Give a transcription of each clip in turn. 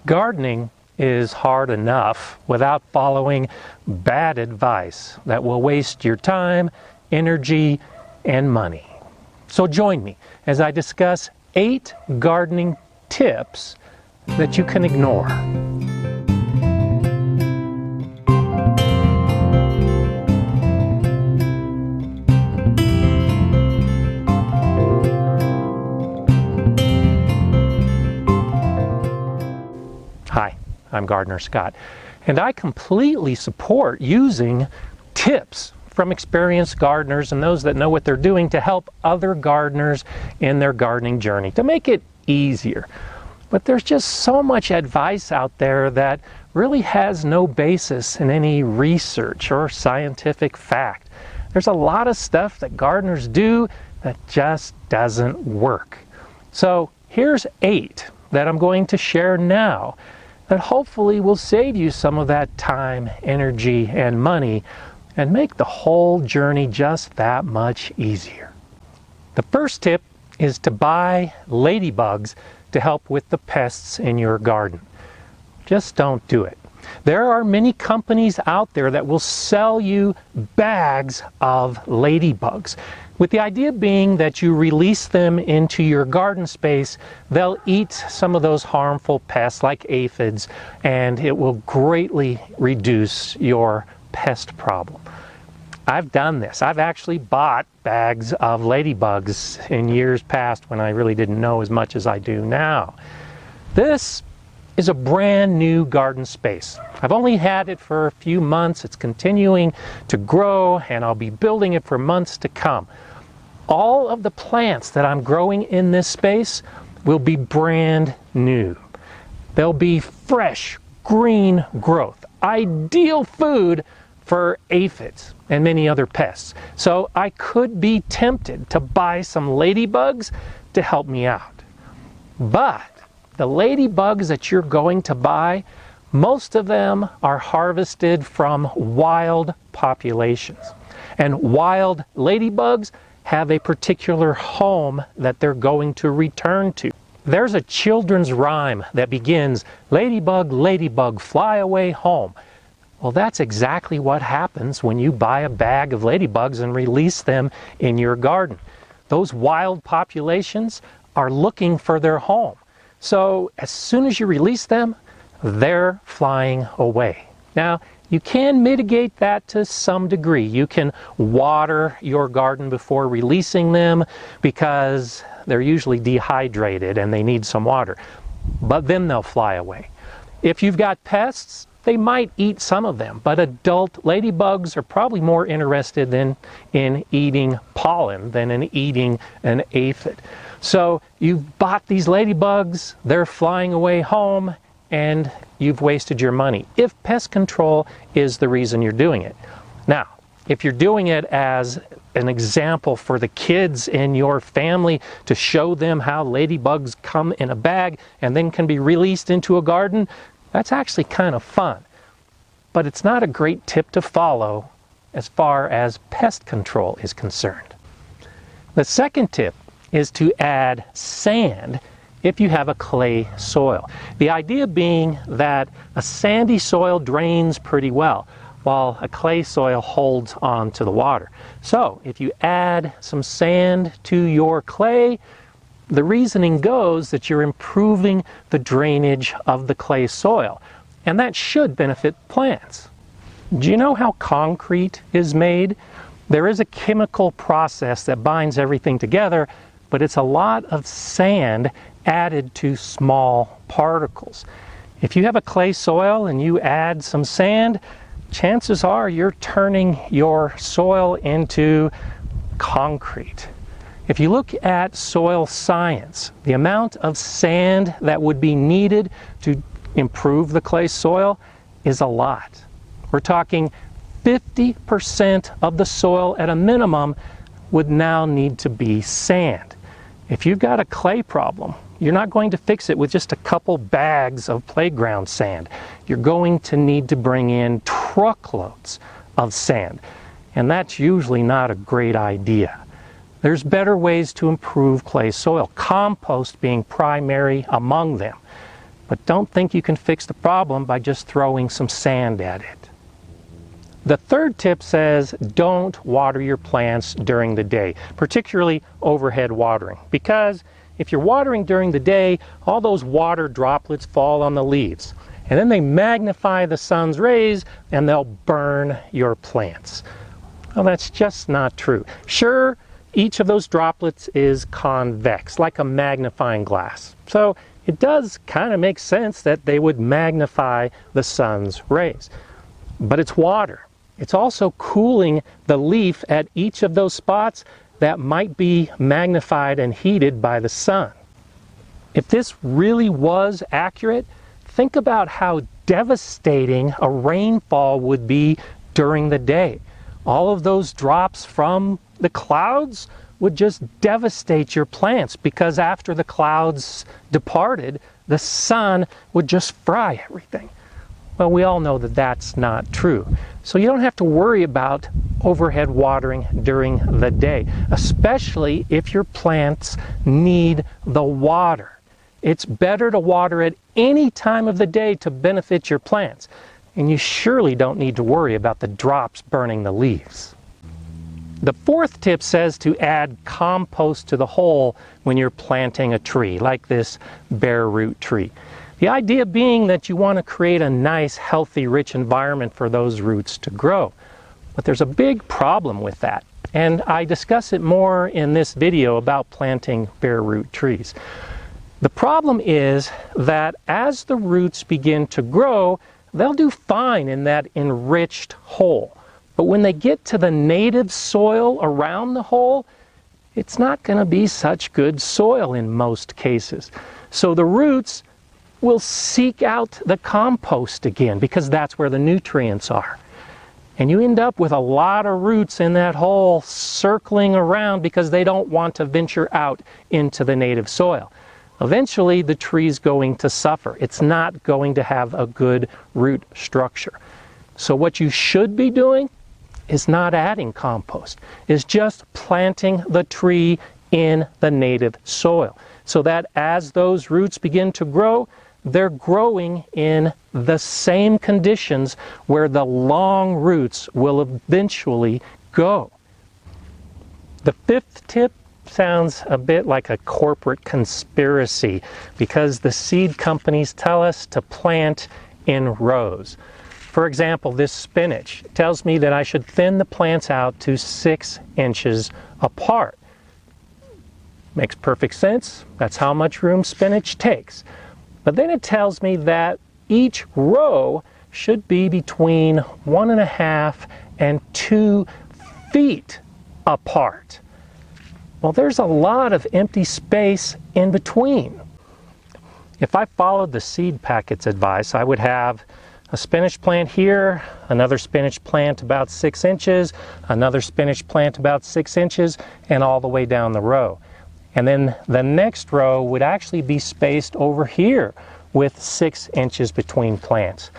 Gardening is hard enough without following bad advice that will waste your time, energy, and money. So join me as I discuss 8 gardening tips that you can ignore. Hi, I'm GardenerScott, and I completely support using tips from experienced gardeners and those that know what they're doing to help other gardeners in their gardening journey, to make it easier. But there's just so much advice out there that really has no basis in any research or scientific fact. There's a lot of stuff that gardeners do that just doesn't work. So here's 8 that I'm going to share now that hopefully will save you some of that time, energy, and money and make the whole journey just that much easier. The first tip is to buy ladybugs to help with the pests in your garden. Just don't do it. There are many companies out there that will sell you bags of ladybugs, with the idea being that you release them into your garden space, they'll eat some of those harmful pests like aphids, and it will greatly reduce your pest problem. I've done this. I've actually bought bags of ladybugs in years past when I really didn't know as much as I do now. This is a brand new garden space. I've only had it for a few months. It's continuing to grow, and I'll be building it for months to come. All of the plants that I'm growing in this space will be brand new. They'll be fresh, green growth, ideal food for aphids and many other pests. So I could be tempted to buy some ladybugs to help me out. But the ladybugs that you're going to buy, most of them are harvested from wild populations. And wild ladybugs have a particular home that they're going to return to. There's a children's rhyme that begins, "Ladybug, ladybug, fly away home." Well, that's exactly what happens when you buy a bag of ladybugs and release them in your garden. Those wild populations are looking for their home. So as soon as you release them, they're flying away. Now, you can mitigate that to some degree. You can water your garden before releasing them because they're usually dehydrated and they need some water. But then they'll fly away. If you've got pests, they might eat some of them, but adult ladybugs are probably more interested in eating pollen than in eating an aphid. So you've bought these ladybugs, they're flying away home, and you've wasted your money, if pest control is the reason you're doing it. Now, if you're doing it as an example for the kids in your family to show them how ladybugs come in a bag and then can be released into a garden, that's actually kind of fun. But it's not a great tip to follow as far as pest control is concerned. The second tip is to add sand if you have a clay soil. The idea being that a sandy soil drains pretty well, while a clay soil holds on to the water. So if you add some sand to your clay, the reasoning goes that you're improving the drainage of the clay soil, and that should benefit plants. Do you know how concrete is made? There is a chemical process that binds everything together, but it's a lot of sand added to small particles. If you have a clay soil and you add some sand, chances are you're turning your soil into concrete. If you look at soil science, the amount of sand that would be needed to improve the clay soil is a lot. We're talking 50% of the soil at a minimum would now need to be sand. If you've got a clay problem, you're not going to fix it with just a couple bags of playground sand. You're going to need to bring in truckloads of sand, and that's usually not a great idea. There's better ways to improve clay soil, compost being primary among them. But don't think you can fix the problem by just throwing some sand at it. The third tip says don't water your plants during the day, particularly overhead watering, because if you're watering during the day, all those water droplets fall on the leaves, and then they magnify the sun's rays and they'll burn your plants. Well, that's just not true. Sure, each of those droplets is convex, like a magnifying glass. So it does kind of make sense that they would magnify the sun's rays. But it's water. It's also cooling the leaf at each of those spots that might be magnified and heated by the sun. If this really was accurate, think about how devastating a rainfall would be during the day. All of those drops from the clouds would just devastate your plants, because after the clouds departed, the sun would just fry everything. Well, we all know that that's not true. So you don't have to worry about overhead watering during the day, especially if your plants need the water. It's better to water at any time of the day to benefit your plants. And you surely don't need to worry about the drops burning the leaves. The fourth tip says to add compost to the hole when you're planting a tree, like this bare root tree. The idea being that you want to create a nice, healthy, rich environment for those roots to grow. But there's a big problem with that, and I discuss it more in this video about planting bare root trees. The problem is that as the roots begin to grow, they'll do fine in that enriched hole. But when they get to the native soil around the hole, it's not going to be such good soil in most cases. So the roots will seek out the compost again, because that's where the nutrients are. And you end up with a lot of roots in that hole circling around because they don't want to venture out into the native soil. Eventually, the tree's going to suffer. It's not going to have a good root structure. So what you should be doing is not adding compost, is just planting the tree in the native soil, so that as those roots begin to grow, they're growing in the same conditions where the long roots will eventually go. The fifth tip sounds a bit like a corporate conspiracy, because the seed companies tell us to plant in rows. For example, this spinach tells me that I should thin the plants out to 6 inches apart. Makes perfect sense. That's how much room spinach takes. But then it tells me that each row should be between 1.5 and 2 feet apart. Well, there's a lot of empty space in between. If I followed the seed packet's advice, I would have a spinach plant here, another spinach plant about 6 inches, another spinach plant about 6 inches, and all the way down the row. And then the next row would actually be spaced over here with 6 inches between plants.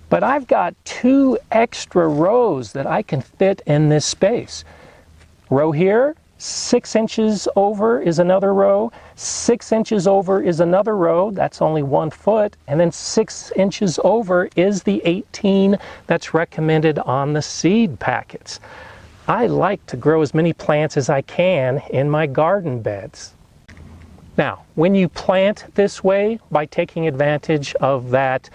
But I've got 2 extra rows that I can fit in this space. Row here, 6 inches over is another row, 6 inches over is another row, that's only 1 foot, and then 6 inches over is the 18 that's recommended on the seed packets. I like to grow as many plants as I can in my garden beds. Now, when you plant this way, by taking advantage of that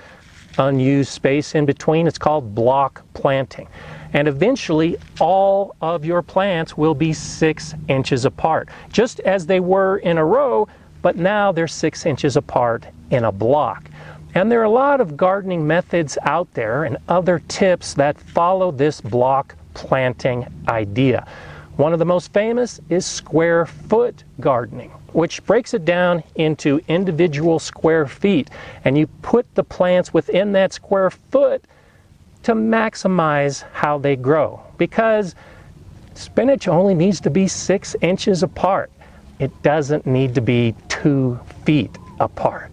unused space in between, it's called block planting. And eventually, all of your plants will be 6 inches apart, just as they were in a row, but now they're 6 inches apart in a block. And there are a lot of gardening methods out there and other tips that follow this block planting idea. One of the most famous is square foot gardening, which breaks it down into individual square feet, and you put the plants within that square foot to maximize how they grow, because spinach only needs to be 6 inches apart. It doesn't need to be 2 feet apart.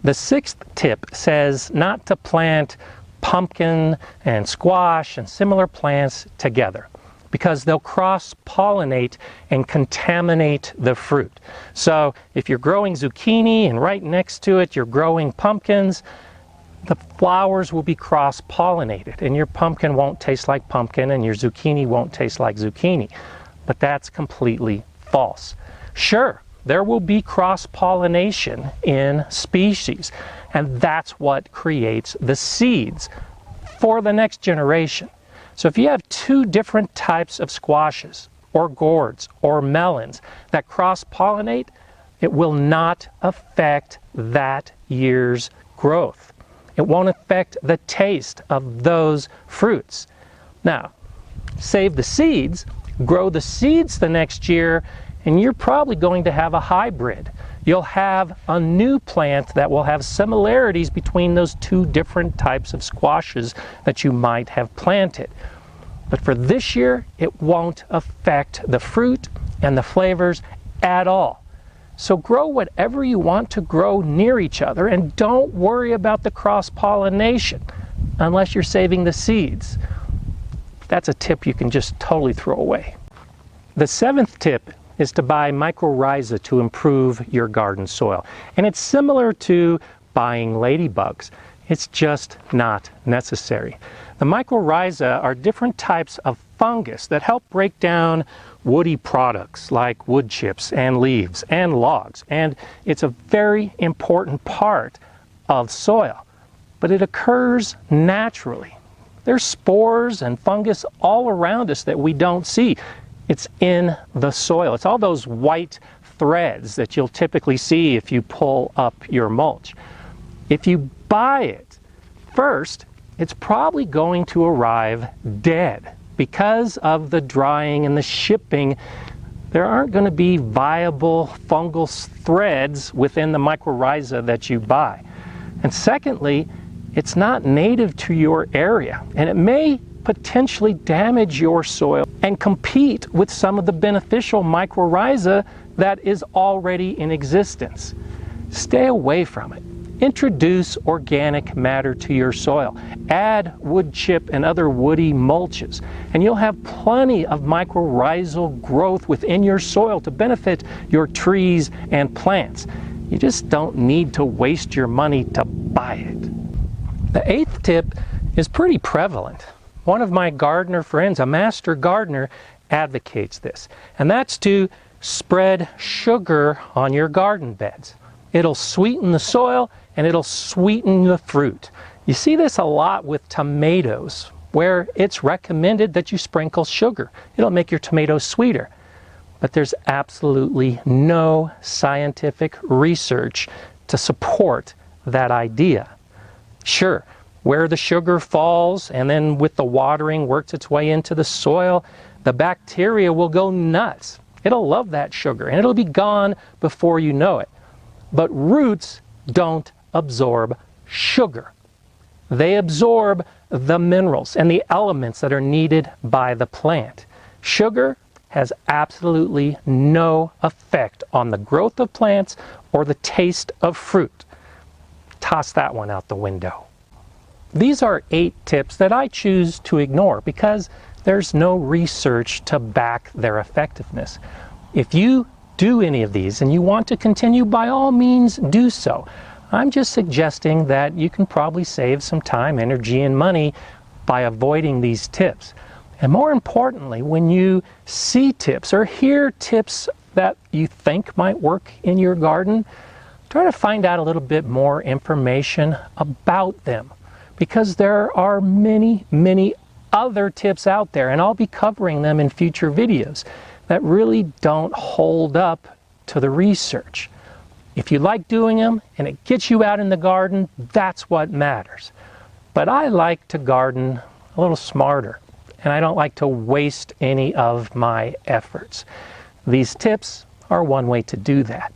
The sixth tip says not to plant pumpkin and squash and similar plants together, because they'll cross-pollinate and contaminate the fruit. So if you're growing zucchini and right next to it you're growing pumpkins, the flowers will be cross-pollinated, and your pumpkin won't taste like pumpkin and your zucchini won't taste like zucchini. But that's completely false. Sure, there will be cross-pollination in species, and that's what creates the seeds for the next generation. So if you have two different types of squashes or gourds or melons that cross-pollinate, it will not affect that year's growth. It won't affect the taste of those fruits. Now, save the seeds, grow the seeds the next year, and you're probably going to have a hybrid. You'll have a new plant that will have similarities between those two different types of squashes that you might have planted. But for this year, it won't affect the fruit and the flavors at all. So grow whatever you want to grow near each other, and don't worry about the cross-pollination unless you're saving the seeds. That's a tip you can just totally throw away. The 7th tip is to buy mycorrhiza to improve your garden soil. And it's similar to buying ladybugs. It's just not necessary. The mycorrhiza are different types of fungus that help break down woody products like wood chips and leaves and logs. And it's a very important part of soil. But it occurs naturally. There's spores and fungus all around us that we don't see. It's in the soil. It's all those white threads that you'll typically see if you pull up your mulch. If you buy it, first, it's probably going to arrive dead. Because of the drying and the shipping, there aren't going to be viable fungal threads within the mycorrhiza that you buy. And secondly, it's not native to your area, and it may potentially damage your soil and compete with some of the beneficial mycorrhiza that is already in existence. Stay away from it. Introduce organic matter to your soil. Add wood chip and other woody mulches, and you'll have plenty of mycorrhizal growth within your soil to benefit your trees and plants. You just don't need to waste your money to buy it. The 8th tip is pretty prevalent. One of my gardener friends, a master gardener, advocates this, and that's to spread sugar on your garden beds. It'll sweeten the soil and it'll sweeten the fruit. You see this a lot with tomatoes, where it's recommended that you sprinkle sugar. It'll make your tomatoes sweeter. But there's absolutely no scientific research to support that idea. Sure, where the sugar falls and then with the watering works its way into the soil, the bacteria will go nuts. It'll love that sugar and it'll be gone before you know it. But roots don't absorb sugar. They absorb the minerals and the elements that are needed by the plant. Sugar has absolutely no effect on the growth of plants or the taste of fruit. Toss that one out the window. These are 8 tips that I choose to ignore because there's no research to back their effectiveness. If you do any of these and you want to continue, by all means do so. I'm just suggesting that you can probably save some time, energy, and money by avoiding these tips. And more importantly, when you see tips or hear tips that you think might work in your garden, try to find out a little bit more information about them, because there are many, many other tips out there, and I'll be covering them in future videos, that really don't hold up to the research. If you like doing them and it gets you out in the garden, that's what matters. But I like to garden a little smarter, and I don't like to waste any of my efforts. These tips are one way to do that.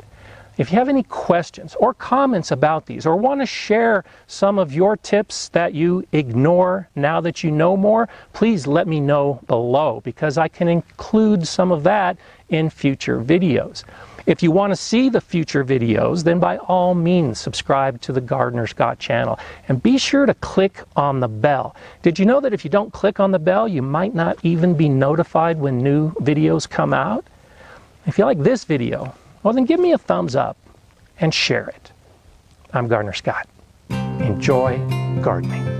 If you have any questions or comments about these, or want to share some of your tips that you ignore now that you know more, please let me know below, because I can include some of that in future videos. If you want to see the future videos, then by all means subscribe to the GardenerScott channel. And be sure to click on the bell. Did you know that if you don't click on the bell, you might not even be notified when new videos come out? If you like this video, well then give me a thumbs up and share it. I'm GardenerScott. Enjoy gardening.